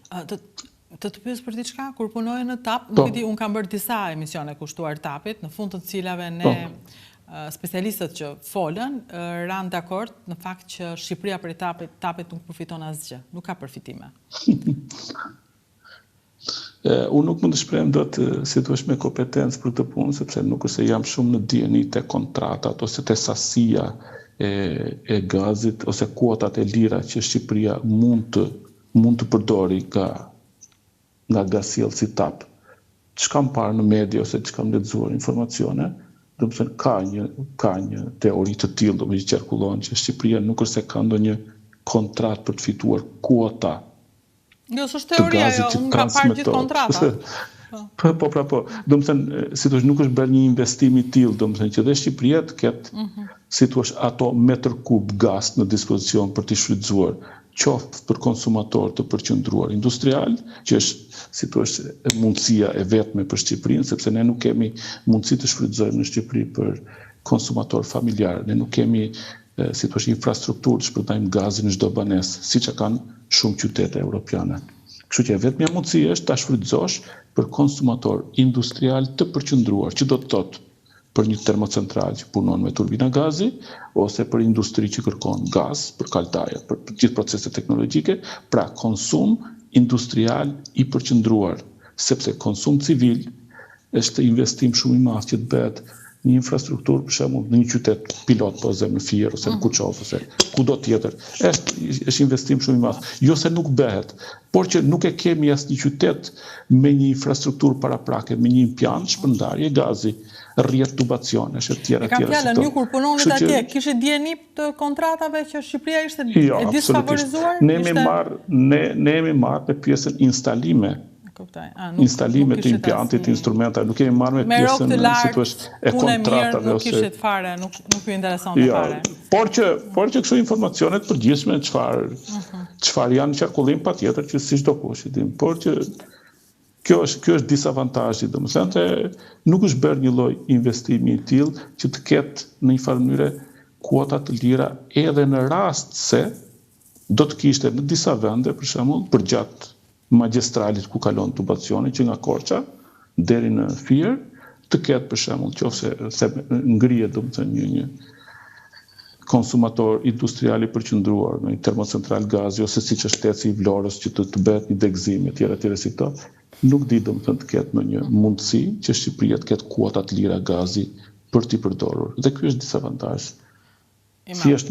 Të pyes për diçka, kur punoj në TAP, nuk e di, unë kam bërë disa emisione kushtuar TAP-it, në fund të cilave ne specialistët që folën, ranë dakord në fakt që Shqipëria për TAP-it nuk përfiton asgjë, nuk ka përfitime. Unë nuk mund të shprem do të si të është me kompetencë për të punë, sepse nuk është se jam shumë në dieni të kontratat, ose të sasia e gazit, ose kuotat e lira që Shqipëria mund të përdori nga gasjellë si TAP. Që kam parë në media, ose që kam lexuar informacione, do të thënë ka një teori të tillë, do të qarkullon që Shqipëria nuk është se ka ndonjë kontratë për të fituar kuota. Jo, s'është teoria, unë kam parë gjithë kontrata. Po. Do të thënë, si thosh, nuk është bërë një investim i tillë, do të thënë që dhe Shqipëria të ketë, si thosh, ato metër kub gaz në dispozicion për të shfrytzuar, qoftë për konsumator të përqendruar industrial, që është, si thosh, mundësia e vetme për Shqipërinë, sepse ne nuk kemi mundësi të shfrytëzojmë në Shqipëri për konsumator familjar, ne nuk kemi si thosh infrastrukturë të shpërndajmë gazin në çdo banesë, siç e kanë shumë qytete europiane. Kështu që vetmja mundësi është ta shfrytëzosh për konsumator industrial të përqendruar, që do të thotë për një termocentral që punon me turbina gazi, ose për industri që kërkon gaz, për kaltaje, për gjithë proceset teknologjike, pra konsum industrial i përqendruar, sepse konsum civil është investim shumë i madh që të bëhet një infrastrukturë, për shembull, në një qytet pilot, po në Fier, ose në Kuçov, ose kudo tjetër. Është investim shumë i madh. Jo se nuk bëhet, por që nuk e kemi as një qytet me një infrastrukturë paraprake, me një impiant shpërndarje gazi, rrjet tubacionesh e tjera. Ka fjalën, ju kur punonit atje, kishit dieni të kontratave që Shqipëria ishte e disfavorizuar? Ne jemi marrë me pjesën instalime të impiantit, instrumenta, nuk kemi marrë me pjesën e kontratave. Nuk kishit fare, nuk ju intereson fare. Por që kështu informacionet përgjithshme çfarë janë qarkullim patjetër që si çdo kush i dim. Por që kjo është disavantazhi, domethënë nuk është bërë një lloj investimi i tillë që të ketë në një farë mënyrë kuota të lira edhe në rast se do të kishte në disa vende, për shembull, përgjatë magjistralit ku kalon tubacioni që nga Korça deri në Fier, të ketë për shembull qofse ngrihet domethënë një konsumator industrial i përqendruar në një termocentral gazi, ose siç është teci i Vlorës që të bëhet një degëzim etj si këto, nuk di domethënë të ketë ndonjë mundësi që Shqipëria të ketë kuota të lira gazi për t'i përdorur. Dhe ky është disavantazh. Thjesht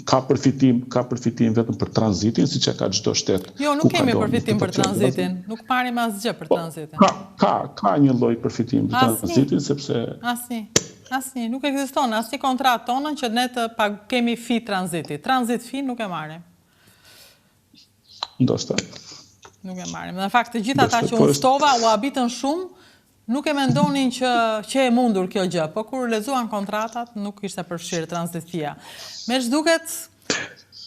ka përfitim vetëm për tranzitin, siç e ka çdo shtet. Jo, nuk kemi përfitim për tranzitin. Nuk marrim asgjë për tranzitin. Ka një lloj përfitim për tranzitin, sepse asnjë, nuk ekziston asnjë kontratë tonën që ne të kemi fi tranziti. Tranzit fi nuk e marrim. Ndoshta. Nuk e marrim. Në fakt, të gjithë ata që u shtova, u habitën shumë, nuk e mendonin që e mundur kjo gjë, po kur lexuan kontratat, nuk ishte përfshirë tranzitia. Me ç'duket,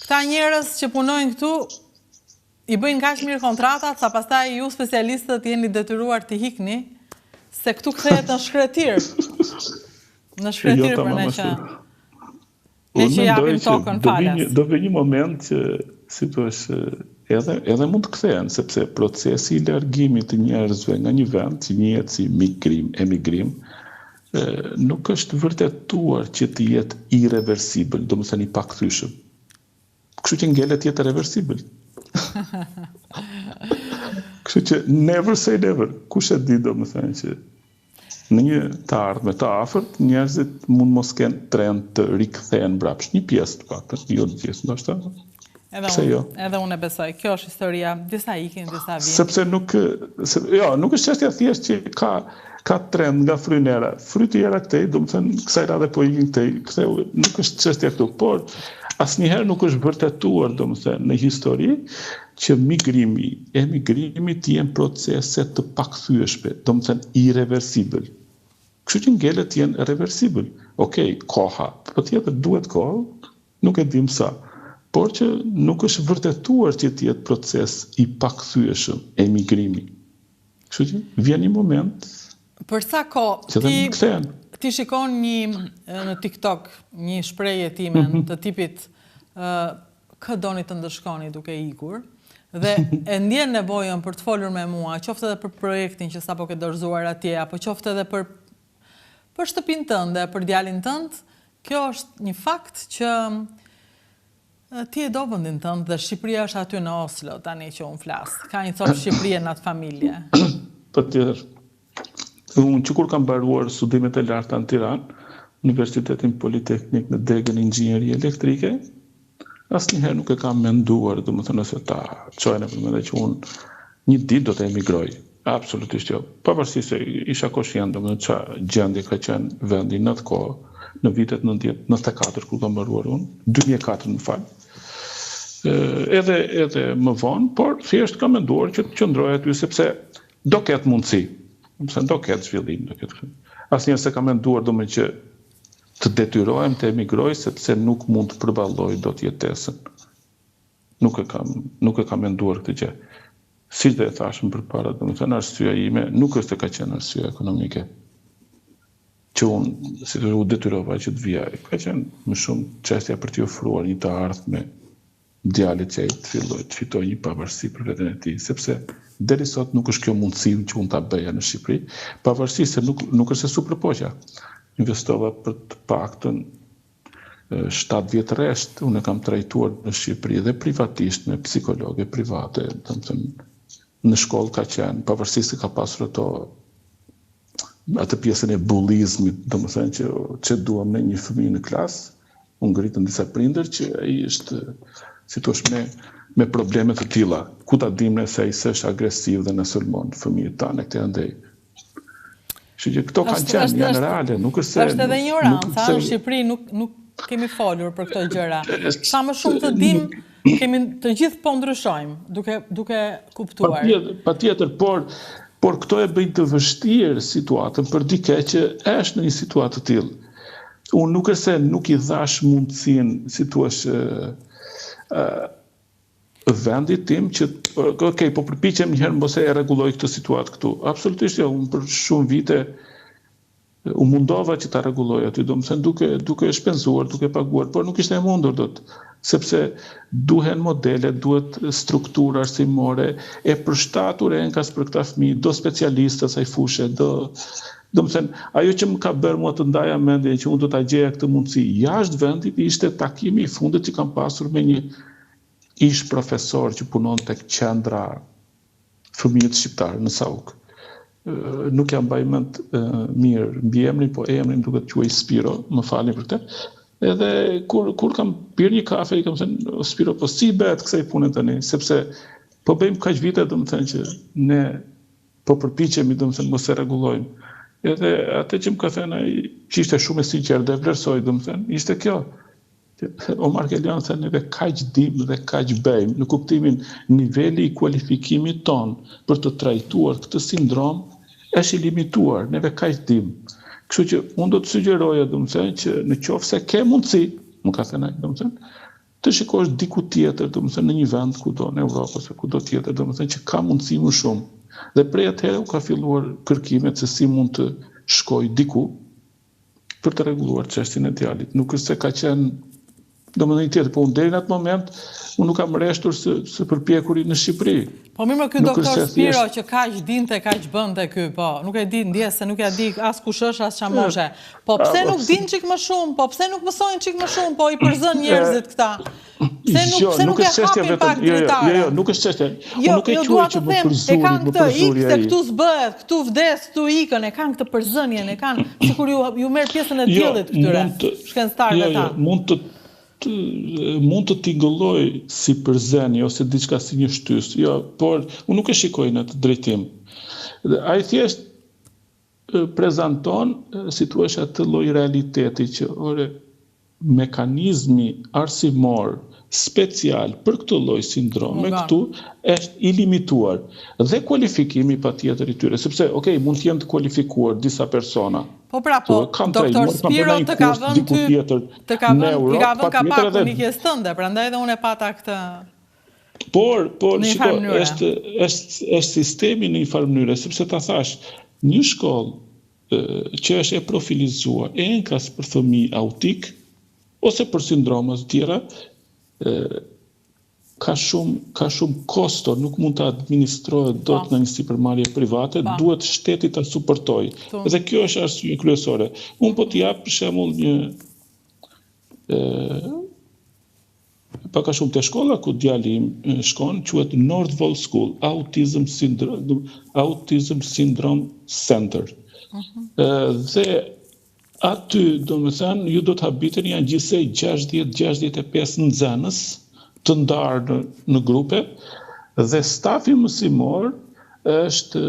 këta njerëz që punojnë këtu, i bëjnë kaq mirë kontratat, sa pastaj ju specialistët jeni detyruar të hikni, se këtu kthehet në shkretir. Në shkretir për ne që japim tokën falas. Do vi një moment që, si thua, edhe mund të kthehen, sepse procesi i largimit të njerëzve nga një vend që njihet si emigrim, nuk është vërtetuar që të jetë irreversibël, domethënë i pakthyeshëm. Kështu që ngelet jetë reversibël. Kështu që never say never. Kush e di domethënë që në një të ardhme të afërt njerëzit mund mos kenë trend të rikthehen mbrapsht. Një pjesë të paktën, jo të gjithë, ndoshta. Edhe unë e besoj. Kjo është historia, disa ikin, disa vjen. Sepse nuk është çështja thjesht që ka trend nga frynera. Fryti era këtej, domethënë kësaj radhe po ikin këtej, nuk është çështja këtu, por asnjëherë nuk është vërtetuar domethënë në histori që emigrimi të jenë procese të pakthyeshme, domethënë irreversibël. Kështu që ngelet jenë reversibël. Okej, koha, patjetër duhet kohë, nuk e dim sa. Por që nuk është vërtetuar që të jetë proces i pakthyeshëm emigrimi. Kështu që vjen një moment për sa kohë ti shikon në TikTok një shprehje time të tipit kë doni të ndëshkoni duke ikur, dhe e ndjen nevojën për të folur me mua, qoftë edhe për projektin që sapo ke dorëzuar atje, apo qoftë edhe për shtëpinë tënde, për djalin tënd, kjo është një fakt që ti e do vendin tënd dhe Shqipëria është aty në Oslo, tani që unë flas. Ka një thopë Shqipërie në atë familje. Patjetër. Unë që kur kam mbaruar studimet e larta në Tiranë, Universitetin Politeknik në degën inxhinieri elektrike, asnjëherë nuk e kam menduar, domethënë nëse ta çojnë në përmendje që unë një ditë do të emigroj. Absolutisht jo. Pavarësisht se isha koshient, domethënë ç'a gjendje ka qenë vendi në atë kohë, në vitet 94 kur kam mbaruar unë, 2004 më fal. Edhe më vonë, por thjesht kam menduar që të qëndroj aty sepse do ketë mundësi. Sepse do ketë zhvillim, do ketë. Asnjëherë se kam menduar domethënë që të detyrohem të emigroj sepse nuk mund të përballoj dot jetesën. Nuk e kam menduar këtë gjë. Siç dhe e thashëm përpara, domethënë arsyeja ime nuk është se ka qenë arsye ekonomike. Që unë, si të u detyrova që të vija, ka qenë më shumë çështja për t'i ofruar një të ardhme djalit që ai të fitoj një pavarësi për veten e tij, sepse deri sot nuk është kjo mundësi që unë ta bëja në Shqipëri, pavarësisht se nuk është se superpoqja. Investova për të paktën 7 vjet rresht, unë kam trajtuar në Shqipëri dhe privatisht me psikologe private, domethënë në shkollë ka qenë, pavarësisht se ka pasur atë pjesën e bullizmit, domethënë që duam në një fëmijë në klasë, unë ngritën disa prindër që ai është, si thosh, me probleme të tilla. Ku ta dim ne se ai është agresiv dhe na sulmon fëmijët tanë këtë andej. Kështu që këto kanë qenë janë reale, nuk është se është edhe ignorancë, në Shqipëri nuk kemi folur për këto gjëra. Sa më shumë të dim, kemi të gjithë po ndryshojmë, duke kuptuar. Patjetër, por këto e bëjnë të vështirë situatën për dikë që është në një situatë të tillë. Unë nuk është se nuk i dhash mundësinë, si thua, vendit tim që, po përpiqem një herë mos e rregulloj këtë situatë këtu. Absolutisht jo, unë për shumë vite u mundova që ta rregulloj aty, domethënë duke shpenzuar, duke paguar, por nuk ishte e mundur dot, sepse duhen modele, duhet struktura arsimore e përshtatur enkas për këta fëmijë, do specialistë asaj fushë, domethënë ajo që më ka bërë mua të ndaja mendjen që unë do ta gjeja këtë mundësi jashtë vendit ishte takimi i fundit që kam pasur me një ish profesor që punon tek qendra fëmijët shqiptar në Sauk. Nuk jam mbaj mend mirë mbi emrin, po emrin duket quaj Spiro, më falni për këtë. Edhe kur kam pirë një kafe, i kam thënë Spiro, po si bëhet kësaj pune tani, sepse po bëjmë kaq vite, domethënë që ne po përpiqemi domethënë mos e rregullojmë. Edhe atë që më ka thënë ai, që ishte shumë e sinqertë dhe vlerësoj, domethënë, ishte kjo. Omar Kelian thënë edhe kaq dim dhe kaq bëjmë, në kuptimin niveli i kualifikimit ton për të trajtuar këtë sindrom është i limituar, neve kaq dim. Kështu që unë do të sugjeroja, domethënë, që në qoftë se ke mundësi, më ka thënë ai, domethënë, të shikosh diku tjetër, domethënë në një vend kudo në Europë ose kudo tjetër, domethënë që ka mundësi më shumë. Dhe prej atëherë u ka filluar kërkimet se si mund të shkoj diku për të rregulluar çështjen e djalit. Nuk është se ka qenë domethënë tjetër, po unë deri në atë moment unë nuk kam rreshtur së përpjekuri në Shqipëri. Po mirë, ky doktor Spiro që kaq dinte, kaq bënte ky, po, nuk e di, ndjes se nuk ja di as kush është, as çfarë moshe. Po pse nuk din çik më shumë? Po pse nuk mësojnë çik më shumë? Po i përzën njerëzit këta. Pse nuk e hapin pak dritare? Jo, nuk është çështje. Unë nuk e quaj që më përzuri, e kanë këtë ikë se këtu s'bëhet, këtu vdes, këtu ikën, e kanë këtë përzënjen, e kanë sikur ju merr pjesën e diellit këtyre shkencëtarëve ta. Mund të tingëlloj si përzënje ose diçka si një shtys, jo, por unë nuk e shikoj në atë drejtim. Ai thjesht prezanton, si thua, atë lloj realiteti që mekanizmi arsimor special për këtë lloj sindrome këtu është i limituar dhe kualifikimi patjetër i tyre, sepse mund të jenë të kualifikuar disa persona. Po doktor Spiro të ka vënë ty, i ka vënë kapak unikjes tënde, prandaj edhe unë e pata këtë. Por shiko, është sistemi në një farë mënyre, sepse ta thash, një shkollë që është e profilizuar enkas për fëmijë autik ose për sindroma të tjera, ka shumë kosto, nuk mund të administrohet dot në një sipërmarrje private, duhet shteti ta suportoj. Dhe kjo është arsye kryesore. Unë po t'i jap për shembull një pak a shumë të shkolla ku djali im shkon, quhet Northvolt School, Autism Syndrome Center. Dhe aty, domethënë, ju do të habiteni janë gjithsej 60-65 nxënës të ndarë në grupe, dhe stafi mësimor është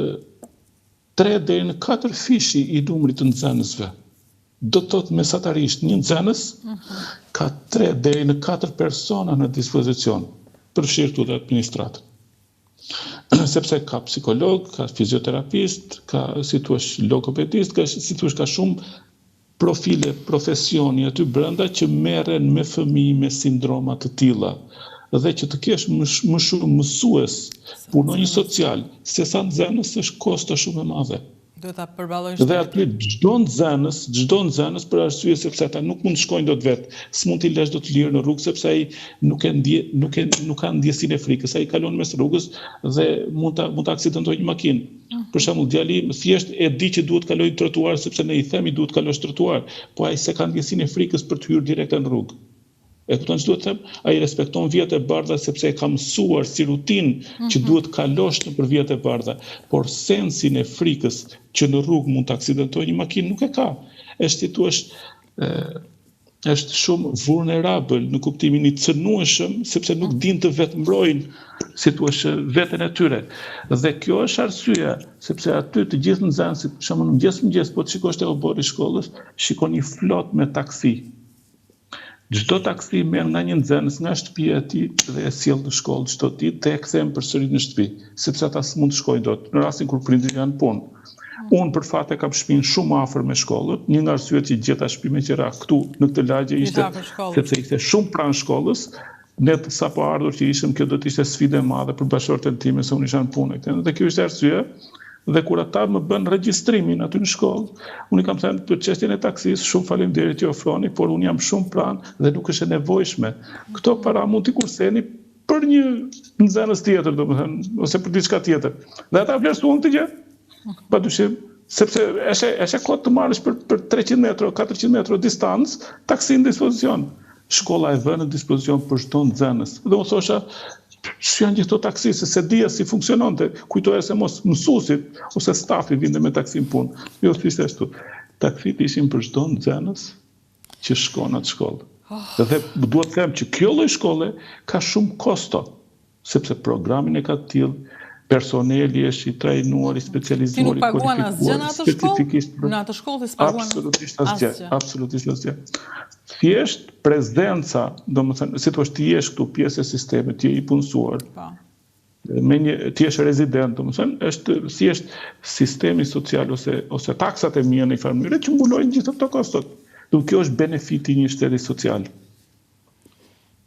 3 deri në 4 fishi i numrit të nxënësve. Do të thotë mesatarisht një nxënës ka 3 deri në 4 persona në dispozicion, përfshirë dhe administratë. Sepse ka psikolog, ka fizioterapist, ka si thua logopedist, ka shumë profile profesioni aty brenda që merren me fëmijë me sindroma të tilla, dhe që të kesh më shumë mësues, punonjës social, se sa nxënës është kosto shumë e madhe. Duhet ta përballojsh. Dhe aty çdo nxënës për arsye sepse ata nuk mund të shkojnë dot vetë, s'mund t'i lësh dot lirë në rrugë sepse ai nuk ka ndjesinë e frikës, ai kalon mes rrugës dhe mund ta aksidentojë një makinë. Për shembull, djali thjesht e di që duhet kalojë trotuar sepse ne i themi duhet kalosh trotuar, po ai se ka ndjesinë e frikës për të hyrë direkt në rrugë. E kupton ç'duhet të them? Ai respekton vijat e bardha sepse e ka mësuar si rutinë që duhet kalosh nëpër vijat e bardha, por sensin e frikës që në rrugë mund të aksidentojë një makinë nuk e ka. Është shumë vulnerabël në kuptimin i cënueshëm sepse nuk din të vetëmbrojnë si thua veten e tyre. Dhe kjo është arsyeja sepse aty të gjithë nxënësit, për shembull mëngjes po të shikosh te obori i shkollës, shikon një flot me taksi. Çdo taksi merr nga një nxënës nga shtëpia e tij dhe e sjell në shkollë çdo ditë dhe e kthen përsëri në shtëpi, sepse ata s'mund të shkojnë dot në rastin kur prindërit janë punë. Unë për fat e kam shtëpinë shumë afër me shkollën, një nga arsyet që gjeta shtëpi me qira këtu në këtë lagje ishte sepse ishte shumë pranë shkollës. Ne sapo ardhur që ishim, kjo do të ishte sfidë e madhe për bashkëshortën time se unë isha në punë këtu. Dhe kjo ishte arsye. Dhe kur ata më bën regjistrimin aty në shkollë, unë i kam thënë për çështjen e taksisë, shumë faleminderit që ofroni, por unë jam shumë pranë dhe nuk është e nevojshme. Këto para mund t'i kurseni për një nxënës tjetër, domethënë, ose për diçka tjetër. Dhe ata vlerësuan këtë gjë. Padyshim, sepse është kohë të marrësh për 300 metra, 400 metra distancë, taksi në dispozicion. Shkolla e vën në dispozicion për çdo nxënës. Dhe unë thosha janë gjithë to taksisë, se dija si funksiononte, kujtoja se mos mësuesit ose stafi vinte me taksi në punë. Jo, ishte ashtu. Taksit ishin për çdo nxënës që shkon atë shkollë. Dhe duhet të them që kjo lloj shkolle ka shumë kosto, sepse programin e ka të tillë, personeli është i trajnuar, i specializuar, i kualifikuar. Ti nuk paguan asgjë në atë shkollë? Në atë shkollë ti s'paguan absolutisht asgjë. Thjesht prezenca, domethënë, si thua ti je këtu pjesë e sistemit, ti je i punësuar. Ti je rezident, domethënë, është thjesht sistemi social ose taksat e mia në një farë mënyrë që mbulojnë gjithë këto kostot. Kjo është benefiti i një shteti social.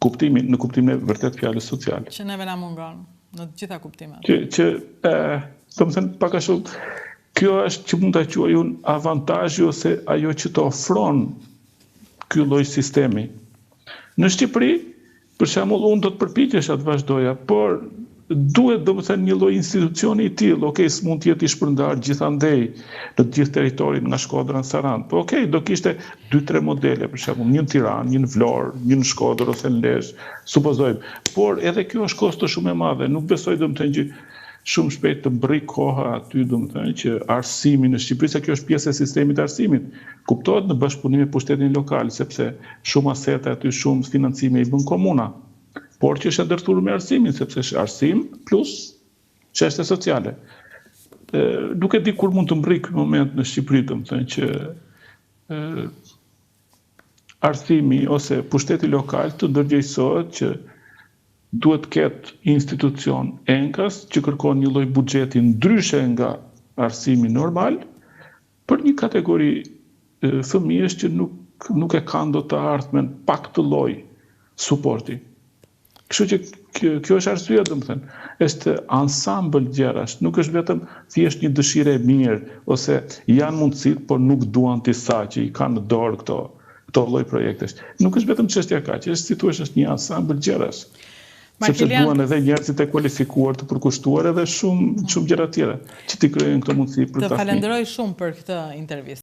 Në kuptimin e vërtet fjalës social. Që neve na mungon në të gjitha kuptimet. Domethënë pak a shumë kjo është që mund ta quaj unë avantazhi ose ajo që të ofron ky lloj sistemi. Në Shqipëri, për shembull, unë do të përpiqesha të vazhdoja, por duhet domethënë një lloj institucioni i tillë, s'mund të jetë i shpërndar gjithandej në të gjithë territorin nga Shkodra në Sarandë. Po do kishte 2-3 modele, për shembull, një në Tiranë, një në Vlorë, një në Shkodër ose në Lezhë, supozojmë. Por edhe kjo është kosto shumë e madhe. Nuk besoj domethënë që shumë shpejt të mbërri koha aty, domethënë që arsimi në Shqipëri, se kjo është pjesë e sistemit të arsimit, kuptohet në bashkëpunim me pushtetin lokal, sepse shumë asete aty, shumë financime i bën komuna. Por që është ndërtuar me arsimin, sepse është arsim plus çështje sociale. Nuk e di kur mund të mbërri ky moment në Shqipëri, domethënë që arsimi ose pushteti lokal të ndërgjegjësohet që duhet të ketë institucion enkas që kërkon një lloj buxheti ndryshe nga arsimi normal për një kategori fëmijësh që nuk e kanë dot të ardhmen pak të lloj suporti. Kështu që kjo është arsyeja, domethënë, është ansambël gjërash, nuk është vetëm thjesht një dëshirë e mirë ose janë mundësitë, por nuk duan të që i kanë në dorë këto lloj projektesh. Nuk është vetëm çështja kaq, është si thua është një ansambël gjërash. Sepse duan edhe njerëzit e kualifikuar të përkushtuar edhe shumë gjëra tjera që t'i krijojnë këto mundësi për ta. Të falenderoj shumë për këtë intervistë.